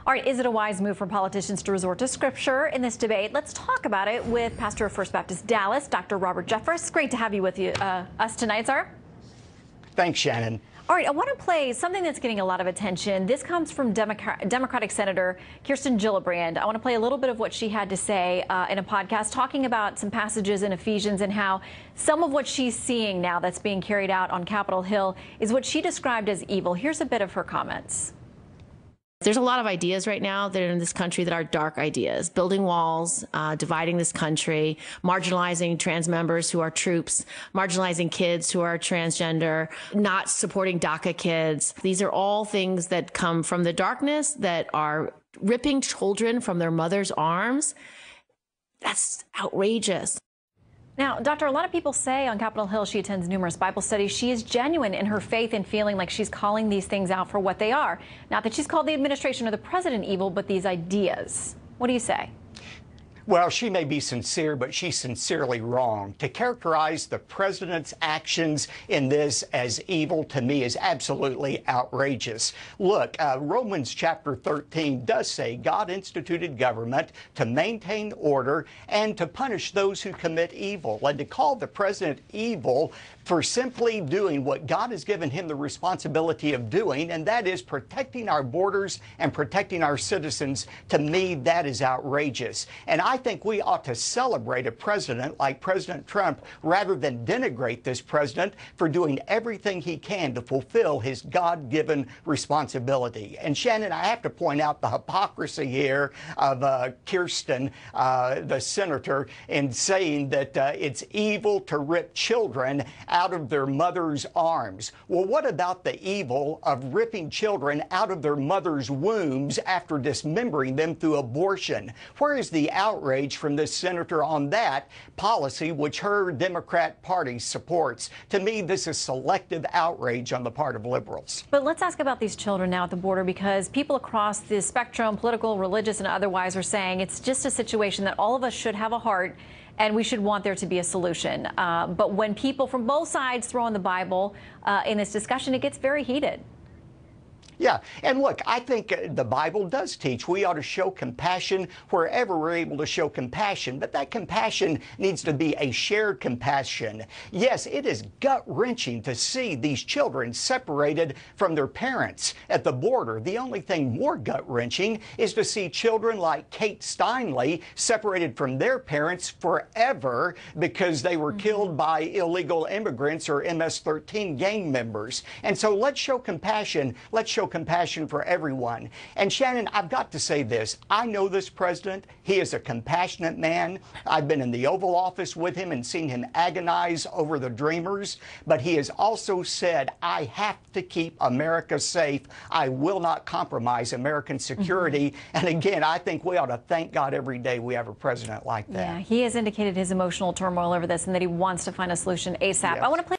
All right, is it a wise move for politicians to resort to scripture in this debate? Let's talk about it with Pastor of First Baptist Dallas, Dr. Robert Jeffress. Great to have you with us tonight, sir. Thanks, Shannon. All right, I want to play something that's getting a lot of attention. This comes from Democratic Senator Kirsten Gillibrand. I want to play a little bit of what she had to say in a podcast talking about some passages in Ephesians and how some of what she's seeing now that's being carried out on Capitol Hill is what she described as evil. Here's a bit of her comments. There's a lot of ideas right now that are in this country that are dark ideas, building walls, dividing this country, marginalizing trans members who are troops, marginalizing kids who are transgender, not supporting DACA kids. These are all things that come from the darkness, that are ripping children from their mother's arms. That's outrageous. Now, Doctor, a lot of people say on Capitol Hill she attends numerous Bible studies. She is genuine in her faith and feeling like she's calling these things out for what they are. Not that she's called the administration or the president evil, but these ideas. What do you say? Well, she may be sincere, but she's sincerely wrong. To characterize the president's actions in this as evil, to me, is absolutely outrageous. Look, Romans chapter 13 does say God instituted government to maintain order and to punish those who commit evil. And to call the president evil for simply doing what God has given him the responsibility of doing, and that is protecting our borders and protecting our citizens, to me, that is outrageous. And I think we ought to celebrate a president like President Trump rather than denigrate this president for doing everything he can to fulfill his God-given responsibility. And Shannon, I have to point out the hypocrisy here of Kirsten, the senator, in saying that it's evil to rip children out of their mother's arms. Well, what about the evil of ripping children out of their mother's wombs after dismembering them through abortion? Where is the outrage from this senator on that policy, which her Democrat party supports? To me, this is selective outrage on the part of liberals. But let's ask about these children now at the border, because people across the spectrum, political, religious, and otherwise, are saying it's just a situation that all of us should have a heart and we should want there to be a solution. But when people from both sides throw in the Bible in this discussion, it gets very heated. Yeah, and look, I think the Bible does teach we ought to show compassion wherever we're able to show compassion, but that compassion needs to be a shared compassion. Yes, it is gut-wrenching to see these children separated from their parents at the border. The only thing more gut-wrenching is to see children like Kate Steinle separated from their parents forever because they were killed by illegal immigrants or MS-13 gang members. And so let's show compassion. Let's show compassion for everyone. And Shannon, I've got to say this. I know this president. He is a compassionate man. I've been in the Oval Office with him and seen him agonize over the Dreamers. But he has also said, I have to keep America safe. I will not compromise American security. And again, I think we ought to thank God every day we have a president like that. Yeah, he has indicated his emotional turmoil over this and that he wants to find a solution ASAP. Yes. I want to play